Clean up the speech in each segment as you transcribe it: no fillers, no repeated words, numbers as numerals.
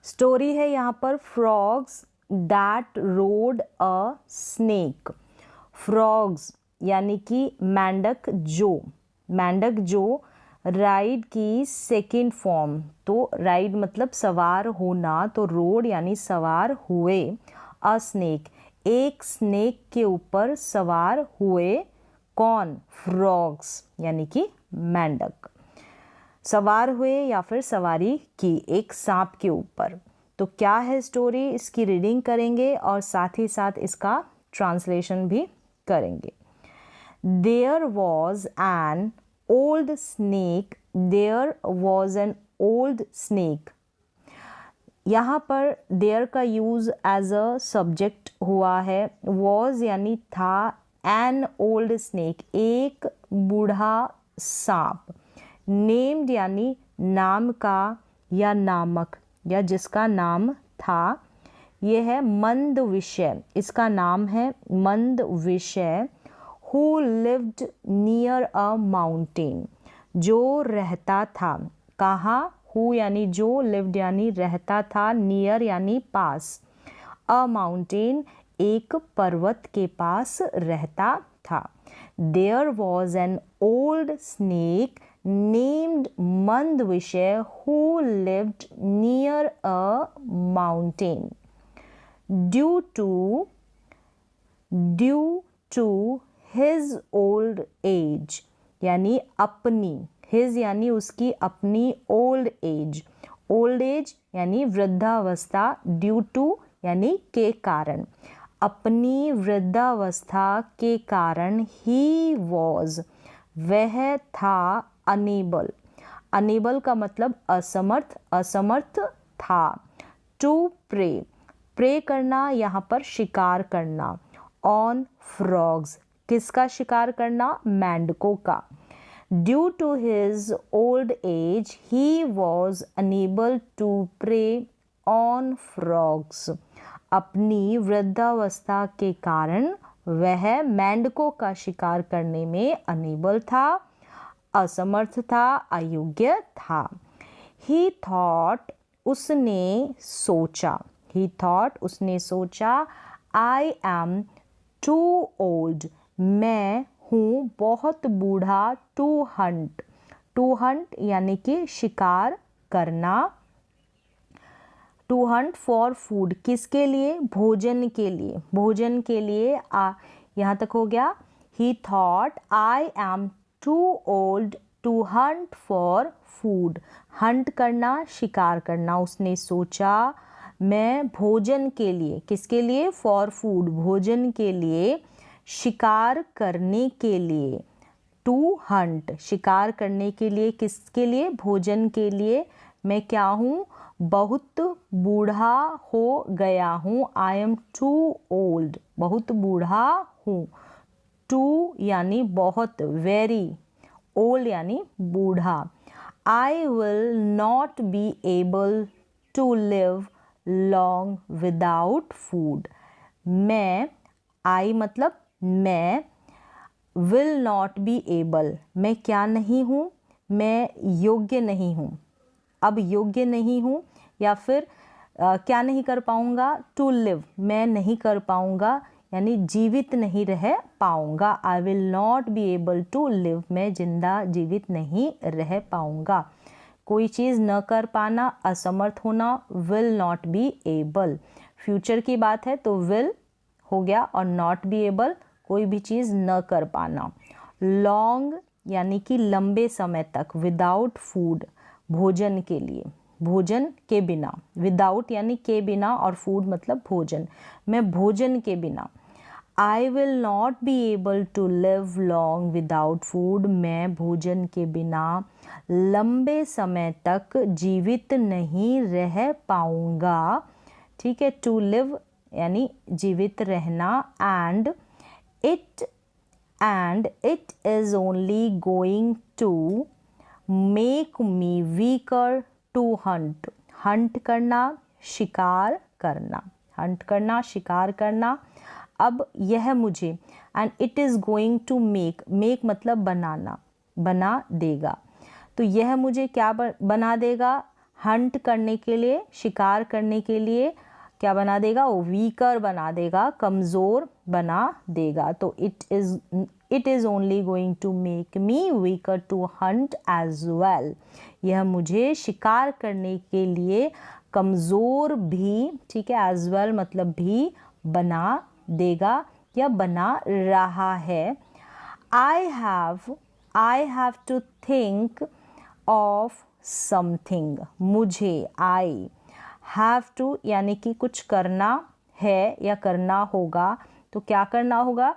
Story है यहाँ पर frogs that road a snake. Frogs यानी कि मेंढक जो राइड की सेकेंड फॉर्म, तो राइड मतलब सवार होना, तो रोड यानी सवार हुए, अ स्नेक एक स्नेक के ऊपर सवार हुए। कौन? फ्रॉग्स यानी कि मेंढक सवार हुए या फिर सवारी की एक सांप के ऊपर। तो क्या है स्टोरी, इसकी रीडिंग करेंगे और साथ ही साथ इसका ट्रांसलेशन भी करेंगे। There was an old snake. There was an old snake. यहाँ पर देयर का यूज़ एज अ सब्जेक्ट हुआ है। वॉज यानी था, एन ओल्ड स्नेक एक बूढ़ा सांप, नेम्ड यानी नाम का या नामक या जिसका नाम था। यह है मंद विषय, इसका नाम है मंद विषय। Who lived near a mountain, जो रहता था। कहाँ? Who यानी जो, lived यानी रहता था, near यानी पास, a mountain एक पर्वत के पास रहता था। There was an old snake named मंदविषय who lived near a mountain. Due to his old age यानी अपनी, his यानी उसकी अपनी, old age यानी वृद्धावस्था, due to यानी के कारण, अपनी वृद्धावस्था के कारण, he was वह था, unable का मतलब असमर्थ था, to pray करना, यहाँ पर शिकार करना, on frogs किसका शिकार करना? मेंढकों का। Due to his old age, he was unable to prey on frogs. अपनी वृद्धावस्था के कारण वह मेंढकों का शिकार करने में अनेबल था, असमर्थ था, अयोग्य था। He thought उसने सोचा, I am too old मैं हूँ बहुत बूढ़ा, टू हंट यानी कि शिकार करना, टू हंट फॉर फूड किसके लिए? भोजन के लिए यहाँ तक हो गया। He thought I am too old to hunt for food, hunt करना, शिकार करना। उसने सोचा मैं भोजन के लिए, किसके लिए? फॉर फूड भोजन के लिए, शिकार करने के लिए, टू हंट शिकार करने के लिए, किसके लिए? भोजन के लिए। मैं क्या हूँ? बहुत बूढ़ा हो गया हूँ। आई एम टू ओल्ड बहुत बूढ़ा हूँ। टू यानी बहुत, वेरी, ओल्ड यानी बूढ़ा। I will not be able to live long without food. मैं, आई मतलब मैं, विल नॉट बी एबल मैं क्या नहीं हूँ? मैं योग्य नहीं हूँ। अब योग्य नहीं हूँ या फिर क्या नहीं कर पाऊँगा? टू लिव मैं नहीं कर पाऊँगा यानी जीवित नहीं रह पाऊँगा। I will not be able to live मैं जीवित नहीं रह पाऊँगा। कोई चीज़ न कर पाना, असमर्थ होना, will not be able. Future की बात है तो विल हो गया और नॉट बी एबल कोई भी चीज़ न कर पाना। लॉन्ग यानी कि लंबे समय तक, विदाउट फूड भोजन के लिए, भोजन के बिना, विदाउट यानी के बिना और फूड मतलब भोजन, मैं भोजन के बिना। I will not be able to live long without food मैं भोजन के बिना लंबे समय तक जीवित नहीं रह पाऊँगा। ठीक है, टू लिव यानी जीवित रहना। And it is only going to make me weaker to hunt. Hunt करना, शिकार करना, हंट करना, शिकार करना। अब यह मुझे, and it is going to make, make मतलब बनाना, बना देगा। तो यह मुझे क्या बना देगा? हंट करने के लिए, शिकार करने के लिए क्या बना देगा, वीकर बना देगा, कमज़ोर बना देगा। तो it is only going to make me weaker to hunt as well. यह मुझे शिकार करने के लिए कमज़ोर भी, ठीक है, एज वेल मतलब भी बना देगा या बना रहा है। I have to think of something। मुझे, I have to यानी कि कुछ करना है या करना होगा, तो क्या करना होगा,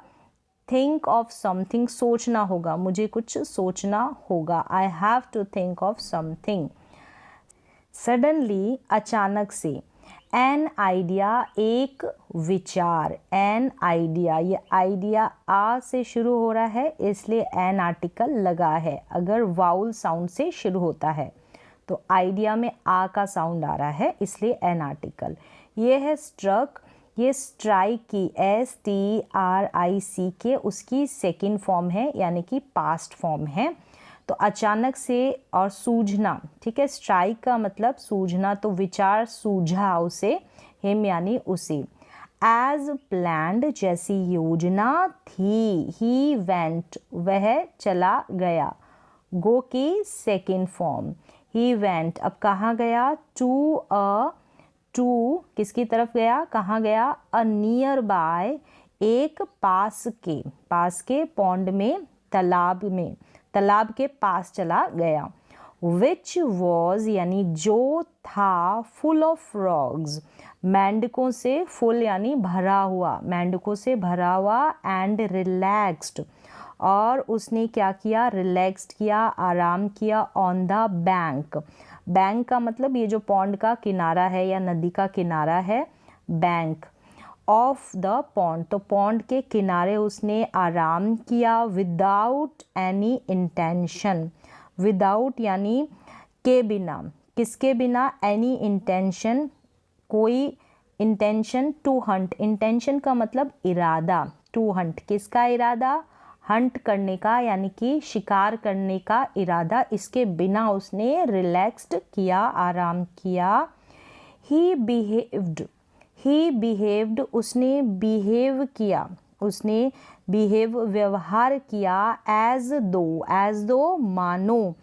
think of something सोचना होगा, मुझे कुछ सोचना होगा। I have to think of something। Suddenly अचानक से, an idea एक विचार, an idea, ये आइडिया आ से शुरू हो रहा है इसलिए an आर्टिकल लगा है। अगर वाउल साउंड से शुरू होता है तो आइडिया में आ का साउंड आ रहा है इसलिए एन आर्टिकल। ये है स्ट्रक, ये स्ट्राइक की STRIC उसकी सेकंड फॉर्म है यानी कि पास्ट फॉर्म है। तो अचानक से और सूझना, ठीक है, स्ट्राइक का मतलब सूझना, तो विचार सूझा उसे, हिम यानी उसे। एज प्लान्ड जैसी योजना थी, ही वेंट वह चला गया, गो की सेकंड फॉर्म, ही वेंट अब कहाँ गया, टू किसकी तरफ गया, कहाँ गया, अ नियर बाय एक पास के पॉन्ड में, तालाब के पास चला गया। विच वॉज यानी जो था, फुल ऑफ फ्रॉग्स मेंढकों से, फुल यानी भरा हुआ, मेंढकों से भरा हुआ, एंड रिलैक्स्ड और उसने क्या किया, रिलैक्स्ड किया, आराम किया, ऑन द बैंक का मतलब ये जो पॉन्ड का किनारा है या नदी का किनारा है, बैंक ऑफ द पॉन्ड, तो पॉन्ड के किनारे उसने आराम किया। विदाउट एनी इंटेंशन, विदाउट यानी के बिना, किसके बिना, एनी इंटेंशन कोई इंटेंशन, टू हंट, इंटेंशन का मतलब इरादा, टू हंट किसका इरादा, हंट करने का यानी कि शिकार करने का इरादा, इसके बिना उसने रिलैक्स्ड किया, आराम किया। ही बिहेव्ड उसने बिहेव किया, उसने बिहेव व्यवहार किया, एज दो मानो,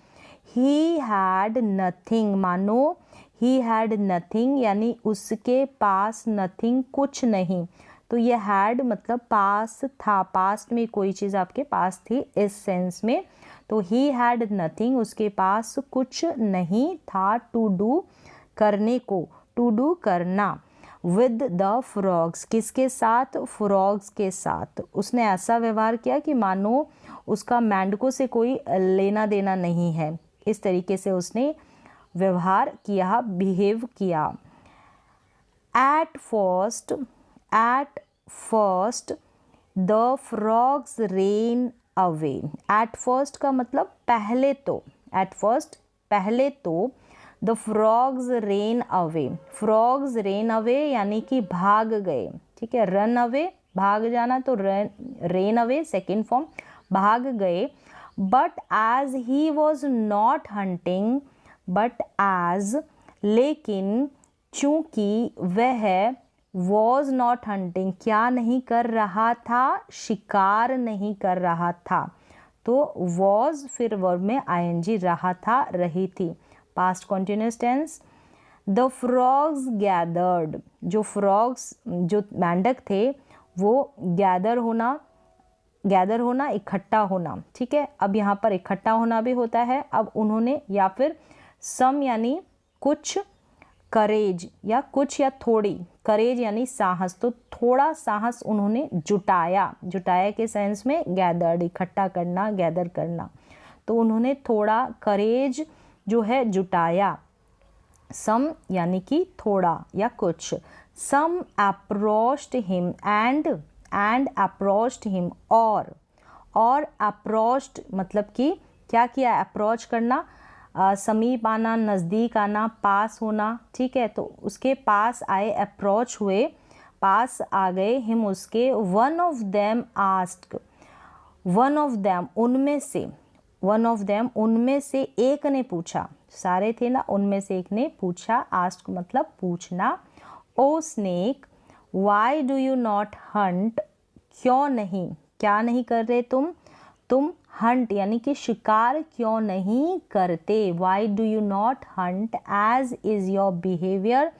ही हैड नथिंग, मानो ही हैड नथिंग यानी उसके पास नथिंग कुछ नहीं। तो ये हैड मतलब पास था, पास्ट में कोई चीज़ आपके पास थी इस सेंस में। तो ही हैड नथिंग उसके पास कुछ नहीं था, टू डू करने को, टू डू करना। विद द फ्रॉग्स किसके साथ, फ्रॉग्स के साथ उसने ऐसा व्यवहार किया कि मानो उसका मेंढकों से कोई लेना देना नहीं है, इस तरीके से उसने व्यवहार किया, बिहेव किया। At first the frogs ran away। At first का मतलब पहले तो, at first पहले तो, the frogs ran away, frogs ran away यानी कि भाग गए, ठीक है, run away भाग जाना, तो ran away सेकेंड फॉर्म, भाग गए। But as he was not hunting, but as लेकिन चूंकि वह वॉज नॉट हंटिंग क्या नहीं कर रहा था, शिकार नहीं कर रहा था, तो वॉज फिर वर्ब में ing रहा था, रही थी, past continuous tense. The frogs gathered, जो फ्रॉग्स जो मेंढक थे वो गैदर होना इकट्ठा होना, ठीक है। अब यहाँ पर इकट्ठा होना भी होता है, अब उन्होंने या फिर सम यानी कुछ, करेज या कुछ या थोड़ी, करेज यानी साहस, तो थोड़ा साहस उन्होंने जुटाया, जुटाया के सेंस में गैदर्ड इकट्ठा करना, गैदर करना, तो उन्होंने थोड़ा करेज जो है जुटाया। सम यानी कि थोड़ा या कुछ। Some approached him and approached him, और अप्रोच्ड मतलब कि क्या किया, अप्रोच करना, समीप आना, नज़दीक आना, पास होना, ठीक है, तो उसके पास आए, अप्रोच हुए, पास आ गए, हिम उसके। One of them asked, one of them उनमें से एक ने पूछा, सारे थे ना, उनमें से एक ने पूछा, आस्क मतलब पूछना। O snake why do you not hunt, क्यों नहीं, क्या नहीं कर रहे तुम हंट यानी कि शिकार क्यों नहीं करते। Why do you not hunt as is your behaviour,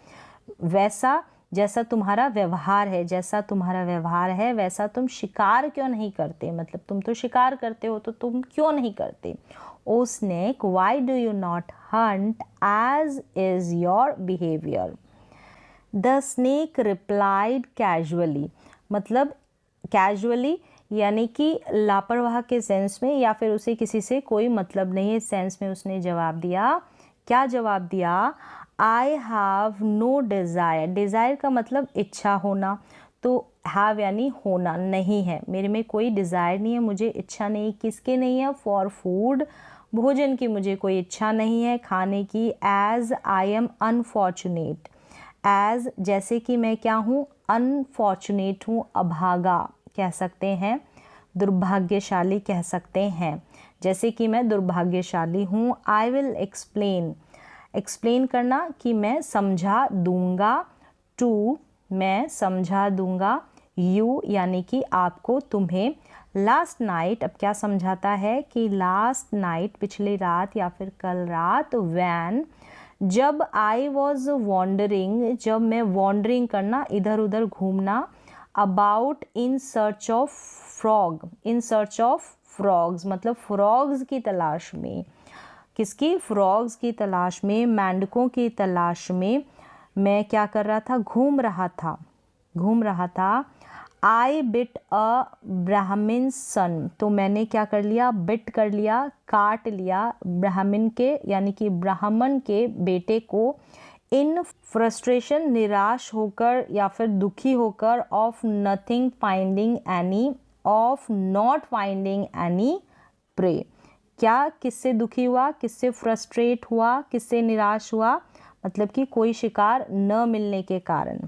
वैसा जैसा तुम्हारा व्यवहार है, जैसा तुम्हारा व्यवहार है वैसा तुम शिकार क्यों नहीं करते, मतलब तुम तो शिकार करते हो तो तुम क्यों नहीं करते। O snake why do you not hunt as is your behaviour. The snake replied casually, मतलब कैजुअली यानी कि लापरवाह के सेंस में, या फिर उसे किसी से कोई मतलब नहीं है सेंस में उसने जवाब दिया। क्या जवाब दिया, I have no desire, desire का मतलब इच्छा होना, तो हैव यानी होना, नहीं है, मेरे में कोई डिज़ायर नहीं है, मुझे इच्छा नहीं, किसके नहीं है, फॉर फूड, भोजन की मुझे कोई इच्छा नहीं है खाने की। As I am unfortunate, as जैसे कि मैं क्या हूँ, अनफॉर्चुनेट हूँ, अभागा कह सकते हैं, दुर्भाग्यशाली कह सकते हैं, जैसे कि मैं दुर्भाग्यशाली हूँ। आई विल एक्सप्लेन, एक्सप्लेन करना कि मैं समझा दूंगा, टू मैं समझा दूंगा, यू यानी कि आपको, तुम्हें। लास्ट नाइट, अब क्या समझाता है कि लास्ट नाइट पिछली रात या फिर कल रात, वैन जब, आई वॉज वॉन्डरिंग जब मैं, वॉन्डरिंग करना इधर उधर घूमना, about in search of frog, in search of frogs मतलब फ्रॉग्स की तलाश में, किसकी, फ्रॉग्स की तलाश में, मेंढकों की तलाश में मैं क्या कर रहा था, घूम रहा था। आई बिट अ ब्राह्मण सन, तो मैंने क्या कर लिया, बिट कर लिया, काट लिया, ब्राह्मण के यानी कि ब्राह्मण के बेटे को, इन फ्रस्ट्रेशन निराश होकर या फिर दुखी होकर, of nothing finding any, of not finding any prey, क्या किससे दुखी हुआ, किससे फ्रस्ट्रेट हुआ, किससे निराश हुआ, मतलब कि कोई शिकार न मिलने के कारण,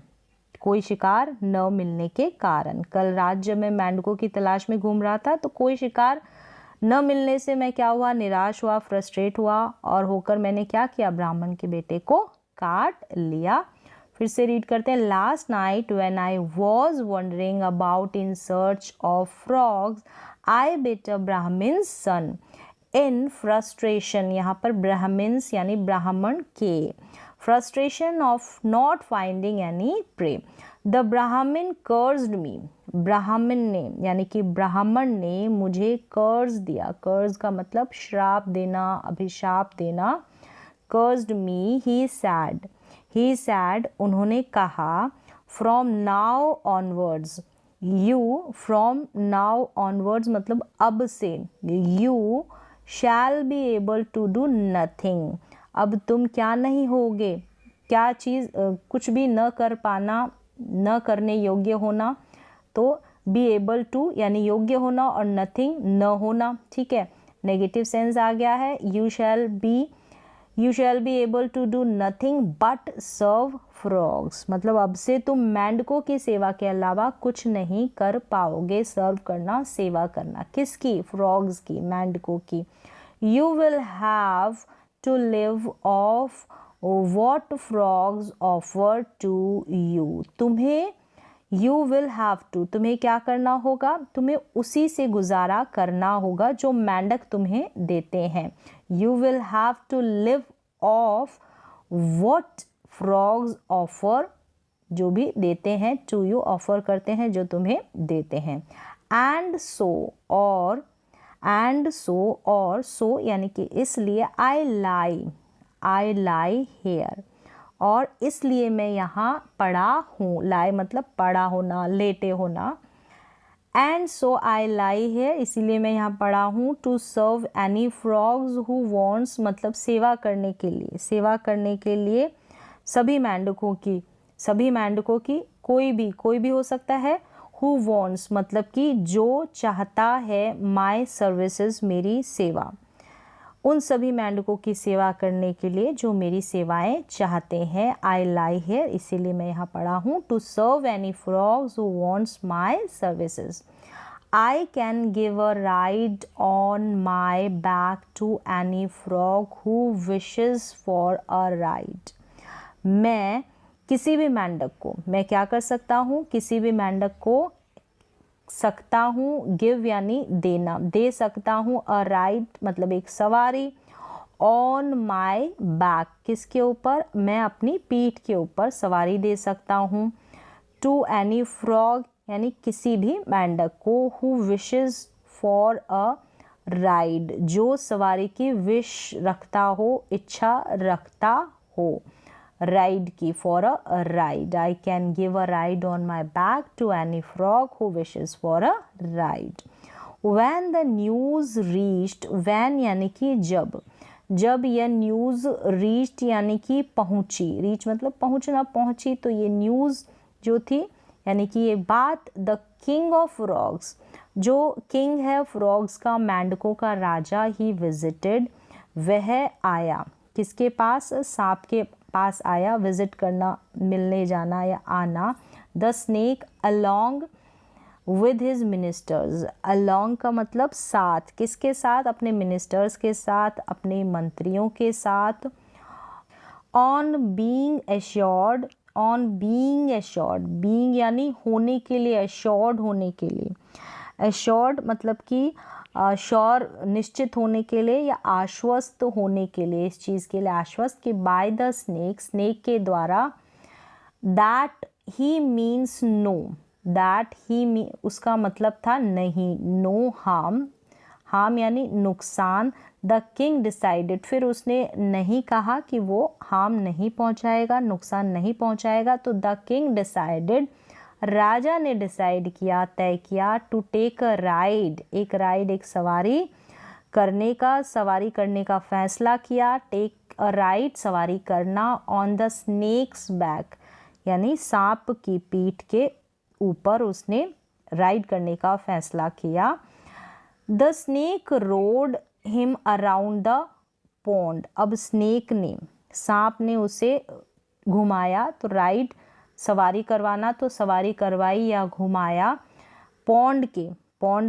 कोई शिकार न मिलने के कारण। कल रात जब मैं मेंढकों की तलाश में घूम रहा था तो कोई शिकार न मिलने से मैं क्या हुआ, निराश हुआ, फ्रस्ट्रेट हुआ, और होकर मैंने क्या किया, ब्राह्मण के बेटे को काट लिया। फिर से रीड करते हैं। Last night when I was wondering about in search of frogs, I bit a ब्राह्मण सन इन फ्रस्ट्रेशन, यहाँ पर ब्राह्मण्स यानी ब्राह्मण के, फ्रस्ट्रेशन ऑफ नॉट फाइंडिंग यानी प्रे। द ब्राह्मण कर्स्ड मी, ब्राह्मण ने यानी कि ब्राह्मण ने मुझे कर्ज दिया, कर्ज का मतलब श्राप देना, अभिशाप देना। कर्स्ड मी, ही सैड उन्होंने कहा, from now onwards, you from now onwards मतलब अब से, you shall be able to do nothing, अब तुम क्या नहीं होगे, क्या चीज़, कुछ भी न कर पाना, न करने योग्य होना, तो बी एबल टू यानी योग्य होना और नथिंग न होना, ठीक है, नेगेटिव सेंस आ गया है। You shall be able to do nothing but serve frogs, मतलब अब से तुम मेंढकों की सेवा के अलावा कुछ नहीं कर पाओगे, सर्व करना, सेवा करना, किसकी, फ्रॉग्स की, मेंढकों की। You will have to live off what frogs offer to you, तुम्हें, you will have to, तुम्हें क्या करना होगा, तुम्हें उसी से गुजारा करना होगा जो मेंढक तुम्हें देते हैं। You will have to live off what frogs offer, जो भी देते हैं, to you ऑफर करते हैं, जो तुम्हें देते हैं। And so, और एंड सो, और सो यानी कि इसलिए, आई लाई हेयर, और इसलिए मैं यहाँ पड़ा हूँ, लाई मतलब पड़ा होना, लेटे होना। And so I lie hair, इसीलिए मैं यहाँ पड़ा हूँ। To serve any frogs who wants मतलब सेवा करने के लिए, सेवा करने के लिए सभी मेंढकों की, कोई भी हो सकता है। हु वॉन्ट्स मतलब कि जो चाहता है, माई सर्विसेज मेरी सेवा, उन सभी मेंढकों की सेवा करने के लिए जो मेरी सेवाएं चाहते हैं। आई लाई हेयर, इसीलिए मैं यहाँ पड़ा हूँ। To serve any frogs who wants my services, I can give a ride on my back to any frog who wishes for a ride. मैं किसी भी मेंढक को, मैं क्या कर सकता हूँ, किसी भी मेंढक को सकता हूँ, गिव यानी देना, दे सकता हूँ, अ राइड मतलब एक सवारी, ऑन माई बैक किसके ऊपर, मैं अपनी पीठ के ऊपर सवारी दे सकता हूँ, टू एनी फ्रॉग यानी किसी भी मेंढक को, who wishes for a ride जो सवारी की विश रखता हो, इच्छा रखता हो, राइड की, for a ride. I can give a ride on my back to any frog who wishes for a ride. When the news reached, when यानी कि जब, जब यह न्यूज़ रीच्ड यानी कि पहुंची, रीच मतलब पहुंचना, पहुंची, तो ये न्यूज़ जो थी यानी कि ये बात, द किंग ऑफ फ्रॉग्स जो किंग है फ्रॉग्स का, मेंढकों का राजा, ही विजिटेड वह आया, किसके पास, सांप के पास आया, विजिट करना, मिलने जाना या आना, the snake along with his ministers, along का मतलब साथ, किसके साथ, अपने मिनिस्टर्स के साथ, अपने मंत्रियों के साथ, on being assured, on being assured, being यानी होने के लिए, एश्योर्ड होने के लिए, एश्योर्ड मतलब कि श्योर निश्चित होने के लिए या आश्वस्त होने के लिए, इस चीज़ के लिए आश्वस्त, कि बाय द स्नेक, स्नेक के द्वारा, that he means no, that he उसका मतलब था नहीं, नो हार्म, हार्म यानी नुकसान, द किंग डिसाइडेड फिर उसने नहीं कहा कि वो हार्म नहीं पहुंचाएगा, नुकसान नहीं पहुंचाएगा, तो द किंग डिसाइडेड राजा ने डिसाइड किया, तय किया, टू टेक अ राइड, एक राइड एक सवारी करने का, सवारी करने का फैसला किया, टेक अ राइड सवारी करना, ऑन द स्नेक्स बैक यानी सांप की पीठ के ऊपर उसने राइड करने का फैसला किया. The snake road him around the pond, अब स्नेक ने, सांप ने उसे घुमाया, तो राइड सवारी करवाना, तो सवारी करवाई या घुमाया, पॉन्ड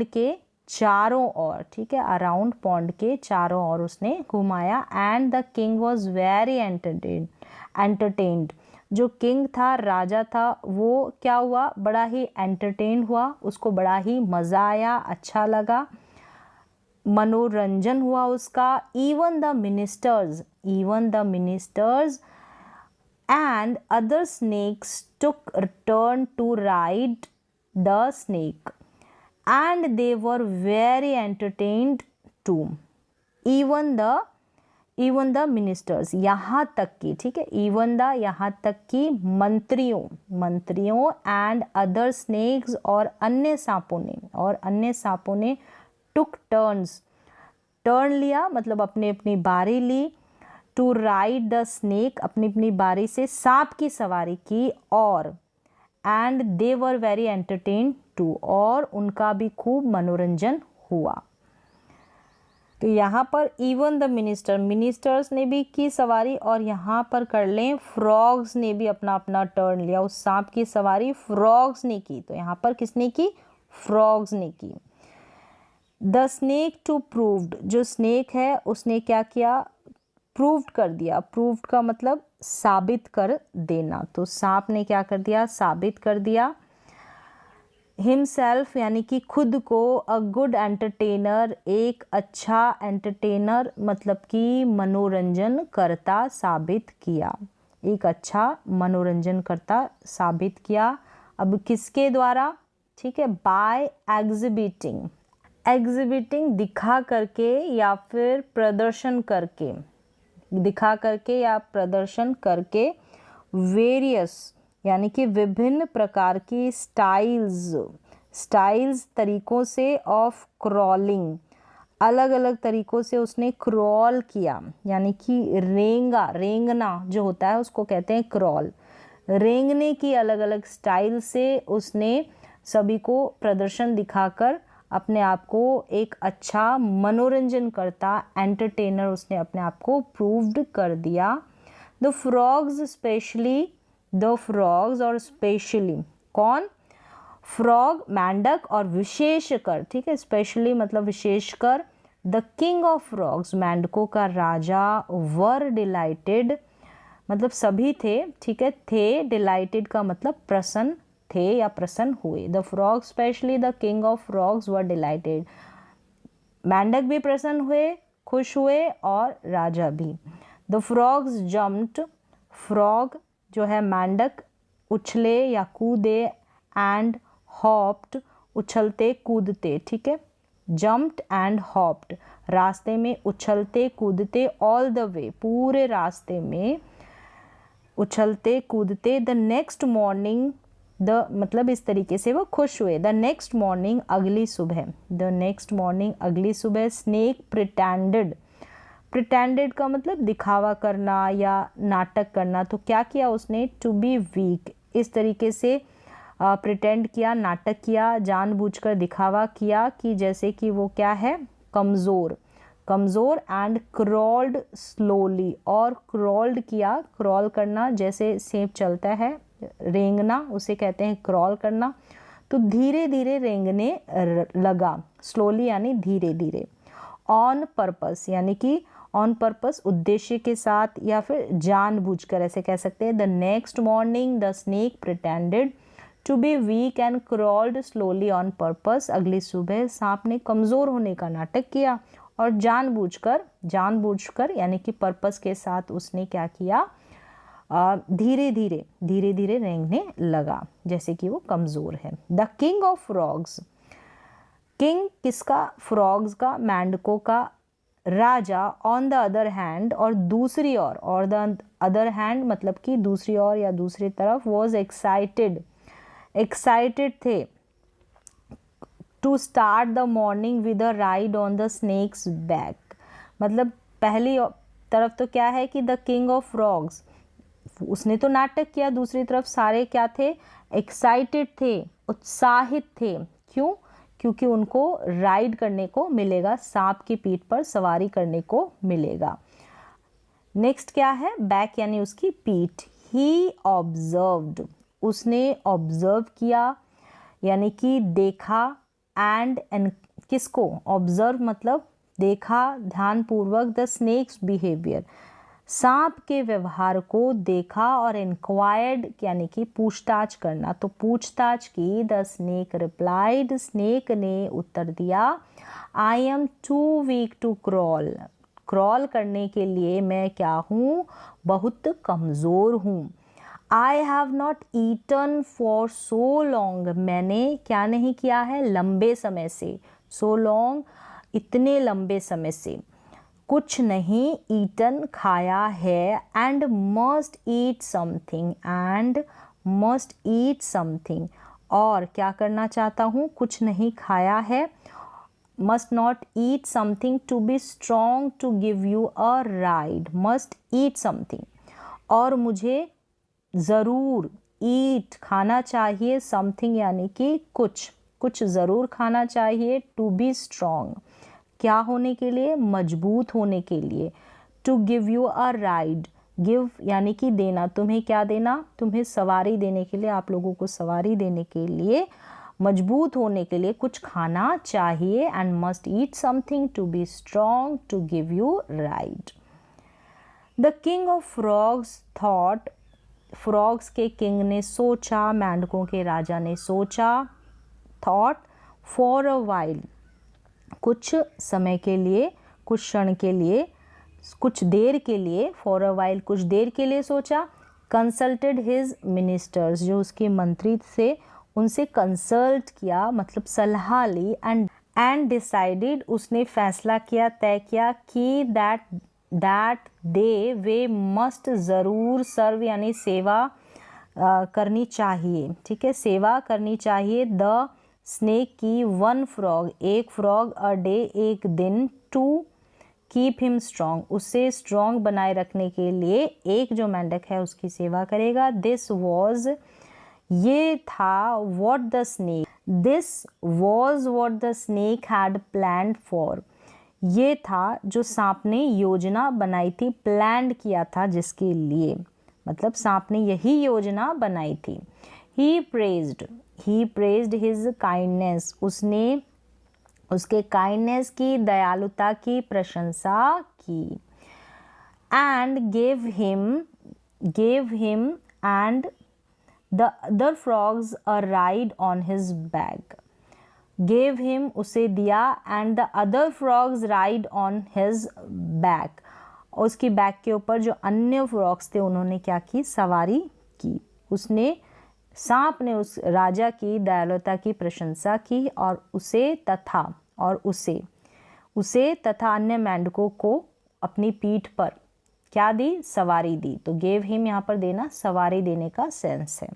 के चारों ओर, ठीक है, अराउंड पॉन्ड के चारों ओर उसने घुमाया. And the king was very entertained, जो किंग था, राजा था, वो क्या हुआ, बड़ा ही एंटरटेन हुआ, उसको बड़ा ही मज़ा आया, अच्छा लगा, मनोरंजन हुआ उसका. Even the ministers and other snakes took turn to ride the snake and they were very entertained too. even the ministers, यहाँ तक की, ठीक है, even the यहाँ तक की मंत्रियों and other snakes और अन्य सांपों ने took टर्न लिया मतलब अपनी बारी ली, टू राइड द स्नेक अपनी बारी से सांप की सवारी की, और and they were very entertain too, और उनका भी खूब मनोरंजन हुआ. तो यहाँ पर इवन द मिनिस्टर्स ने भी की सवारी, और यहाँ पर कर लें फ्रॉग्स ने भी अपना टर्न लिया, उस सांप की सवारी फ्रॉग्स ने की, तो यहाँ पर किसने की, फ्रॉग्स ने की. द स्नेक टू प्रूव्ड, जो स्नेक है उसने क्या किया, प्रूव्ड कर दिया, प्रूव्ड का मतलब साबित कर देना, तो सांप ने क्या कर दिया, साबित कर दिया. हिमसेल्फ यानी कि खुद को, अ गुड एंटरटेनर एक अच्छा एंटरटेनर मतलब कि मनोरंजन करता साबित किया, एक अच्छा मनोरंजन करता साबित किया. अब किसके द्वारा, ठीक है, बाय एग्जिबिटिंग दिखा करके या फिर प्रदर्शन करके, दिखा करके या प्रदर्शन करके, वेरियस यानी कि विभिन्न प्रकार की स्टाइल्स तरीकों से, ऑफ क्रॉलिंग अलग अलग तरीकों से उसने क्रॉल किया, यानी कि रेंगना जो होता है उसको कहते हैं क्रॉल, रेंगने की अलग अलग स्टाइल से उसने सभी को प्रदर्शन दिखाकर अपने आप को एक अच्छा मनोरंजन करता एंटरटेनर उसने अपने आप को प्रूव्ड कर दिया. द फ्रॉग्स और स्पेशली कौन, फ्रॉग मेंढक और विशेषकर, ठीक है, स्पेशली मतलब विशेषकर, द किंग ऑफ फ्रॉग्स मेंढकों का राजा, वर डिलाइटेड मतलब सभी थे, ठीक है, थे, डिलाइटेड का मतलब प्रसन्न थे या प्रसन्न हुए। The frog specially the king of frogs were dilated, मेंढक भी प्रसन्न हुए, खुश हुए और राजा भी। द फ्रॉग्स जम्प्ड, फ्रॉग जो है मेंढक उछले या कूदे, एंड हॉप्ड उछलते कूदते, ठीक है, जम्प्ड एंड हॉप्ड रास्ते में उछलते कूदते, ऑल द वे पूरे रास्ते में उछलते कूदते। द नेक्स्ट मॉर्निंग, द मतलब इस तरीके से वो खुश हुए। द नेक्स्ट मॉर्निंग अगली सुबह, द नेक्स्ट मॉर्निंग अगली सुबह, स्नेक प्रिटेंडेड, प्रिटेंडेड का मतलब दिखावा करना या नाटक करना, तो क्या किया उसने, टू बी वीक, इस तरीके से प्रिटेंड किया, नाटक किया, जानबूझकर दिखावा किया कि जैसे कि वो क्या है, कमज़ोर, कमज़ोर, एंड क्रॉल्ड स्लोली, और क्रॉल्ड किया, क्रॉल करना, जैसे सेब चलता है, रेंगना उसे कहते हैं क्रॉल करना, तो धीरे धीरे रेंगने लगा, स्लोली यानी धीरे धीरे। ऑन पर्पस यानी कि ऑन पर्पस उद्देश्य के साथ या फिर जानबूझकर ऐसे कह सकते हैं। The next morning the snake pretended to be weak and crawled slowly on purpose, अगली सुबह सांप ने कमज़ोर होने का नाटक किया और जानबूझकर यानी कि पर्पस के साथ उसने क्या किया, धीरे धीरे रेंगने लगा जैसे कि वो कमज़ोर है। The king of frogs, king किसका, फ्रॉग्स का, मेंढकों का राजा, ऑन द अदर हैंड और दूसरी ओर, और द अदर हैंड मतलब कि दूसरी ओर या दूसरी तरफ, वॉज एक्साइटेड थे, to start the morning with a ride on the snake's back, मतलब पहली तरफ तो क्या है कि द किंग ऑफ फ्रॉग्स उसने तो नाटक किया, दूसरी तरफ सारे क्या थे, एक्साइटेड थे, उत्साहित थे, क्यों, क्योंकि उनको राइड करने को मिलेगा, सांप की पीठ पर सवारी करने को मिलेगा। नेक्स्ट क्या है, बैक यानी उसकी पीठ। ही ऑब्जर्व्ड, उसने ऑब्जर्व किया यानी कि देखा, एंड किसको, ऑब्जर्व मतलब देखा ध्यानपूर्वक, द स्नेक्स बिहेवियर, सांप के व्यवहार को देखा, और इंक्वायर्ड यानी कि पूछताछ करना, तो पूछताछ की। द स्नेक रिप्लाइड, स्नेक ने उत्तर दिया, I am too weak to crawl, crawl करने के लिए मैं क्या हूँ, बहुत कमज़ोर हूँ। I have not eaten for so long, मैंने क्या नहीं किया है, लंबे समय से, सो लॉन्ग इतने लंबे समय से, कुछ नहीं, ईटन खाया है, and must eat something, and must eat something, और क्या करना चाहता हूँ, कुछ नहीं खाया है, must not eat something to be strong to give you a ride, must eat something, और मुझे ज़रूर, ईट खाना चाहिए, समथिंग यानी कि कुछ ज़रूर खाना चाहिए, टू बी स्ट्रॉन्ग क्या होने के लिए, मजबूत होने के लिए, to give you a ride, give यानी कि देना, तुम्हें क्या देना, तुम्हें सवारी देने के लिए, आप लोगों को सवारी देने के लिए, मजबूत होने के लिए कुछ खाना चाहिए, and must eat something to be strong to give you ride. The king of frogs thought, frogs के किंग ने सोचा, मेंढकों के राजा ने सोचा, थॉट, फॉर अ वाइल कुछ समय के लिए, कुछ क्षण के लिए, कुछ देर के लिए, फॉर अ वाइल कुछ देर के लिए सोचा, कंसल्टेड हिज मिनिस्टर्स जो उसके मंत्री थे उनसे कंसल्ट किया मतलब सलाह ली, एंड डिसाइडेड उसने फैसला किया, तय किया कि दैट दे वे मस्ट ज़रूर सर्व यानी सेवा करनी चाहिए, ठीक है, सेवा करनी चाहिए, द स्नेक की, वन फ्रॉग एक फ्रॉग, अ डे एक दिन, टू कीप हिम स्ट्रॉन्ग उसे स्ट्रॉन्ग बनाए रखने के लिए, एक जो मेंढक है उसकी सेवा करेगा। दिस वॉज ये था, what the snake, this was what the snake had planned for, ये था जो सांप ने योजना बनाई थी, प्लान किया था जिसके लिए, मतलब सांप ने यही योजना बनाई थी। ही प्रेज्ड हिज काइंडनेस, उसने उसके काइंडनेस की, दयालुता की प्रशंसा की। And gave him and the other frogs a ride on his back. Gave him उसे दिया, and the other frogs ride on his back, उसकी बैक के ऊपर जो अन्य फ्रॉग्स थे उन्होंने क्या की, सवारी की। उसने, सांप ने उस राजा की दयालुता की प्रशंसा की और उसे तथा अन्य मेंढकों को अपनी पीठ पर क्या दी, सवारी दी। तो गेव हिम यहाँ पर देना सवारी देने का सेंस है।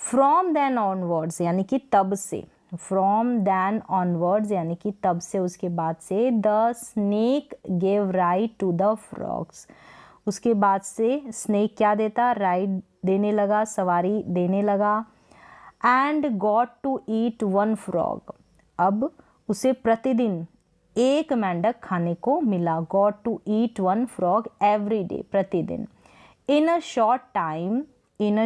फ्रॉम देन ऑनवर्ड्स यानी कि तब से, फ्रॉम देन ऑनवर्ड्स यानी कि तब से, उसके बाद से। The snake gave ride to the frogs, उसके बाद से स्नेक क्या देता, राइड देने लगा, सवारी देने लगा। And got to eat one frog, अब उसे प्रतिदिन एक मेंढक खाने को मिला। Got to eat one frog every day, प्रतिदिन। इन अ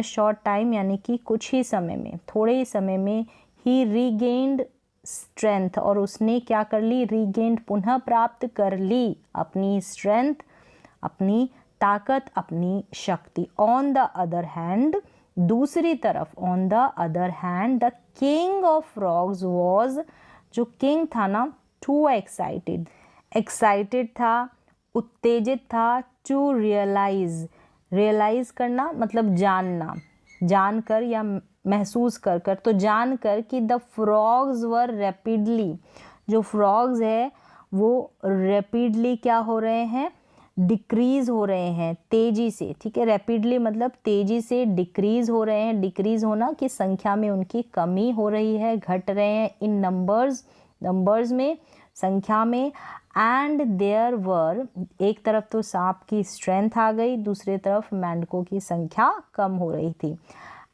शॉर्ट टाइम यानी कि कुछ ही समय में, थोड़े ही समय में। ही रीगेन्ड स्ट्रेंथ, और उसने क्या कर ली, रीगेन्ड पुनः प्राप्त कर ली अपनी स्ट्रेंथ, अपनी ताकत, अपनी शक्ति। ऑन द अदर हैंड, दूसरी तरफ, on the other hand the king of frogs was, जो किंग था ना, टू एक्साइटेड था, उत्तेजित था। टू रियलाइज करना मतलब जानना, जानकर या महसूस कर तो जानकर कि द फ्रॉग्स वर रैपिडली, जो फ्रॉग्स है वो रैपिडली क्या हो रहे हैं, डिक्रीज हो रहे हैं, तेजी से। ठीक है, रैपिडली मतलब तेजी से, डिक्रीज हो रहे हैं, डिक्रीज होना कि संख्या में उनकी कमी हो रही है, घट रहे हैं। इन नंबर्स में, संख्या में। एंड देयर वर, एक तरफ तो सांप की स्ट्रेंथ आ गई, दूसरी तरफ मेंढकों की संख्या कम हो रही थी।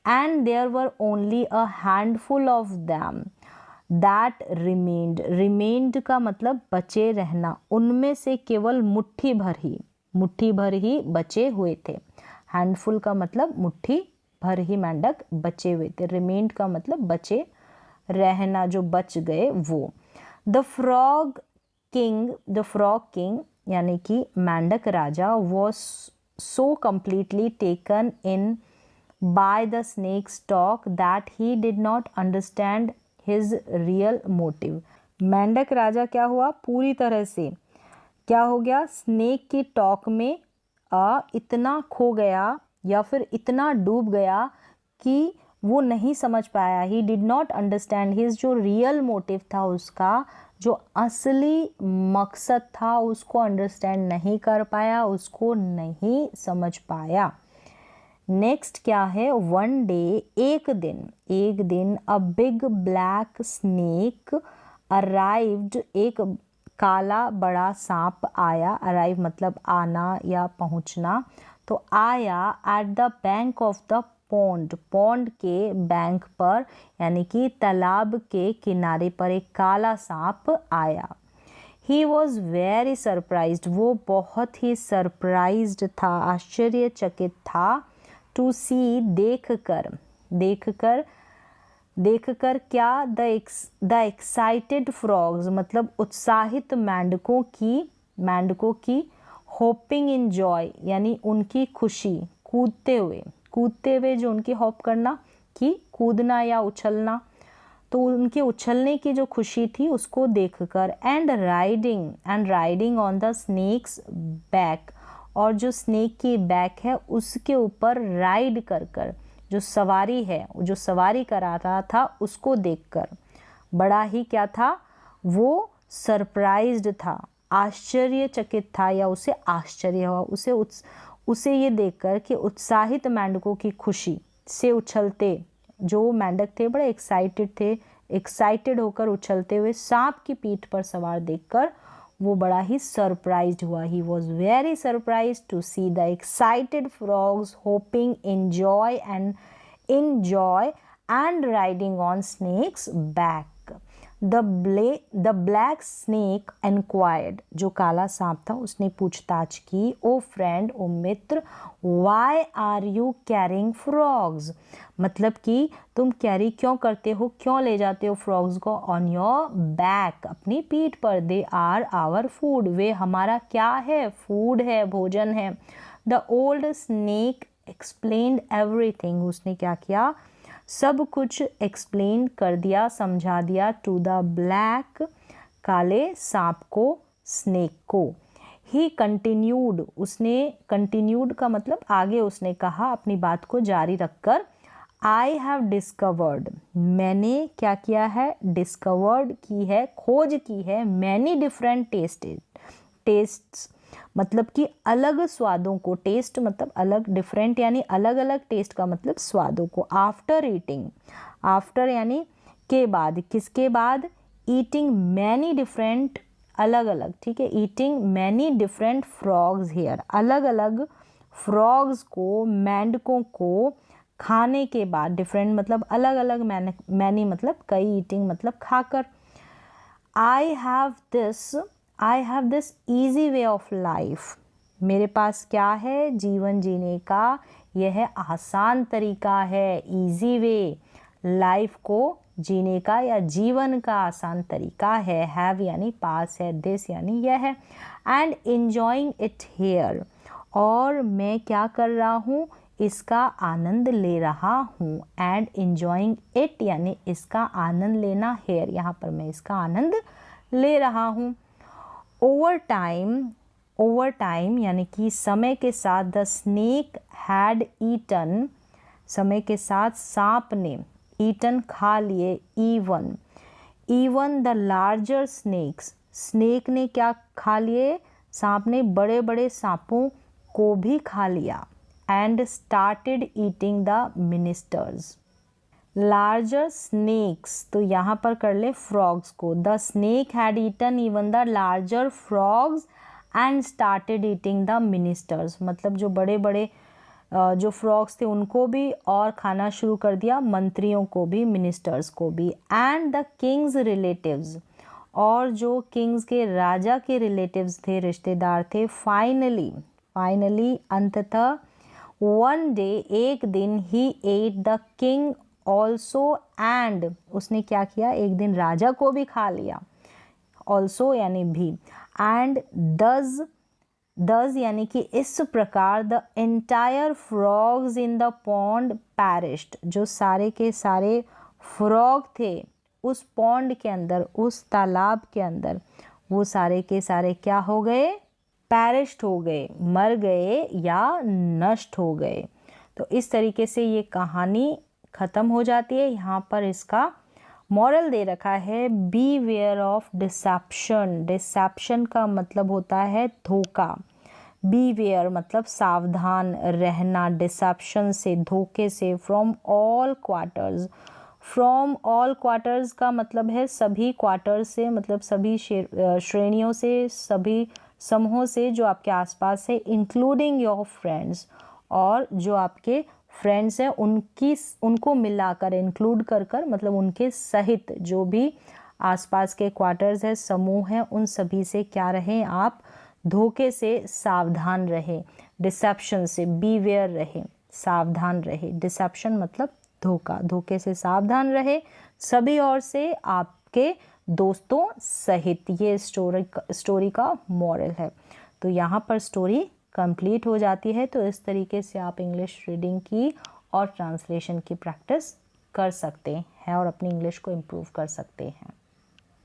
And there were only a handful of them that remained का मतलब बचे रहना, उनमें से केवल मुट्ठी भर ही बचे हुए थे। हैंडफुल का मतलब मुट्ठी भर ही मेंढक बचे हुए थे। रिमेन्ड का मतलब बचे रहना, जो बच गए वो। द फ्रॉग किंग यानी कि मेंढक राजा was so completely taken in by the snake's talk that he did not understand his real motive। मेंढक राजा क्या हुआ, पूरी तरह से क्या हो गया, स्नेक की टॉक में इतना खो गया या फिर इतना डूब गया कि वो नहीं समझ पाया। He did not understand his, जो रियल मोटिव था उसका, जो असली मकसद था, उसको अंडरस्टैंड नहीं कर पाया, उसको नहीं समझ पाया। नेक्स्ट क्या है, वन डे, एक दिन a big black snake arrived, एक काला बड़ा सांप आया। अराइव मतलब आना या पहुंचना, तो आया। At the bank of the pond के बैंक पर यानी कि तालाब के किनारे पर एक काला सांप आया। ही वॉज वेरी सरप्राइज्ड, वो बहुत ही सरप्राइज्ड था, आश्चर्यचकित था। टू सी देखकर क्या, द एक्साइटेड फ्रॉग्स मतलब उत्साहित मेंढकों की। होपिंग इन जॉय यानी उनकी खुशी, कूदते हुए जो उनकी होप करना कि कूदना या उछलना, तो उनके उछलने की जो खुशी थी उसको देखकर। And riding on the snake's back, और जो स्नेक की बैक है उसके ऊपर राइड कर जो सवारी है, जो सवारी करा रहा था उसको देखकर बड़ा ही क्या था, वो सरप्राइज्ड था, आश्चर्यचकित था, या उसे आश्चर्य हुआ उसे ये देखकर कि उत्साहित मेंढकों की खुशी से उछलते जो मेंढक थे बड़े एक्साइटेड होकर उछलते हुए सांप की पीठ पर सवार देखकर वो बड़ा ही सरप्राइज्ड हुआ। He was very surprised to see the excited frogs hopping in joy and riding on snakes back. The black snake enquired, जो काला सांप था उसने पूछताछ की, ओ फ्रेंड, ओ मित्र, why are you carrying frogs, मतलब कि तुम कैरी क्यों करते हो, क्यों ले जाते हो फ्रॉग्स को ऑन योर बैक, अपनी पीठ पर, दे आर आवर फूड, वे हमारा क्या है, फूड है, भोजन है। The old snake explained everything, उसने क्या किया, सब कुछ एक्सप्लेन कर दिया, समझा दिया, टू द ब्लैक, काले सांप को, स्नेक को। ही कंटिन्यूड, उसने, कंटिन्यूड का मतलब आगे उसने कहा, अपनी बात को जारी रखकर, आई हैव डिस्कवर्ड, मैंने क्या किया है, डिस्कवर्ड की है, खोज की है, मैनी डिफरेंट टेस्ट्स, मतलब कि अलग स्वादों को, टेस्ट मतलब अलग, डिफरेंट यानी अलग अलग, टेस्ट का मतलब स्वादों को। आफ्टर ईटिंग, आफ्टर यानी के बाद, किसके बाद, ईटिंग मैनी डिफरेंट, अलग अलग, ठीक है, eating many different frogs here, अलग अलग फ्रॉग्स को, मेंढकों को खाने के बाद, डिफरेंट मतलब अलग अलग, मैनी मतलब कई, ईटिंग मतलब खाकर। I have this easy way of life, मेरे पास क्या है, जीवन जीने का यह आसान तरीका है, ईजी वे, लाइफ को जीने का या जीवन का आसान तरीका है, हैव यानी पास है, दिस यानी यह है, एंड एंजॉइंग इट हेयर, और मैं क्या कर रहा हूँ, इसका आनंद ले रहा हूँ, एंड एंजॉइंग इट यानी इसका आनंद लेना, हेयर यहाँ पर मैं इसका आनंद ले रहा हूँ। ओवर टाइम यानी कि समय के साथ, द स्नेक हैड ईटन, समय के साथ सांप ने, ईटन खा लिए, even the larger snakes, snake ने क्या खा लिए, सांप ने बड़े बड़े सांपों को भी खा लिया, and started eating the ministers, larger snakes, तो यहाँ पर कर ले फ्रॉग्स को, the snake had eaten even the larger frogs and started eating the ministers, मतलब जो बड़े बड़े जो फ्रॉग्स थे उनको भी, और खाना शुरू कर दिया मंत्रियों को भी, मिनिस्टर्स को भी, एंड द किंग्स रिलेटिव्स, और जो किंग्स के, राजा के रिलेटिव्स थे, रिश्तेदार थे, फाइनली अंततः, वन डे एक दिन, he ate the king also, and उसने क्या किया, एक दिन राजा को भी खा लिया, ऑल्सो यानी भी, एंड दस यानी कि इस प्रकार, the entire frogs in the pond perished, जो सारे के सारे फ्रॉग थे उस पॉन्ड के अंदर, उस तालाब के अंदर, वो सारे के सारे क्या हो गए, पैरिश्ड हो गए, मर गए या नष्ट हो गए। तो इस तरीके से ये कहानी ख़त्म हो जाती है। यहाँ पर इसका मॉरल दे रखा है, beware of deception, deception का मतलब होता है धोखा, बी वेयर मतलब सावधान रहना, डिसेप्शन से, धोखे से, फ्रॉम ऑल क्वार्टर्स का मतलब है सभी, क्वार्टर्स से मतलब सभी श्रेणियों से, सभी समूहों से जो आपके आसपास है, इंक्लूडिंग योर फ्रेंड्स, और जो आपके फ्रेंड्स हैं उनको मिलाकर, इंक्लूड कर मतलब उनके सहित जो भी आसपास के क्वार्टर्स है, समूह हैं, उन सभी से क्या रहें आप, धोखे से सावधान रहें, डिसेप्शन से बीवेयर रहें, सावधान रहे, डिसेप्शन मतलब धोखा, धोखे से सावधान रहे सभी ओर से, आपके दोस्तों सहित। ये स्टोरी का मॉरल है। तो यहाँ पर स्टोरी कंप्लीट हो जाती है। तो इस तरीके से आप इंग्लिश रीडिंग की और ट्रांसलेशन की प्रैक्टिस कर सकते हैं और अपनी इंग्लिश को इम्प्रूव कर सकते हैं।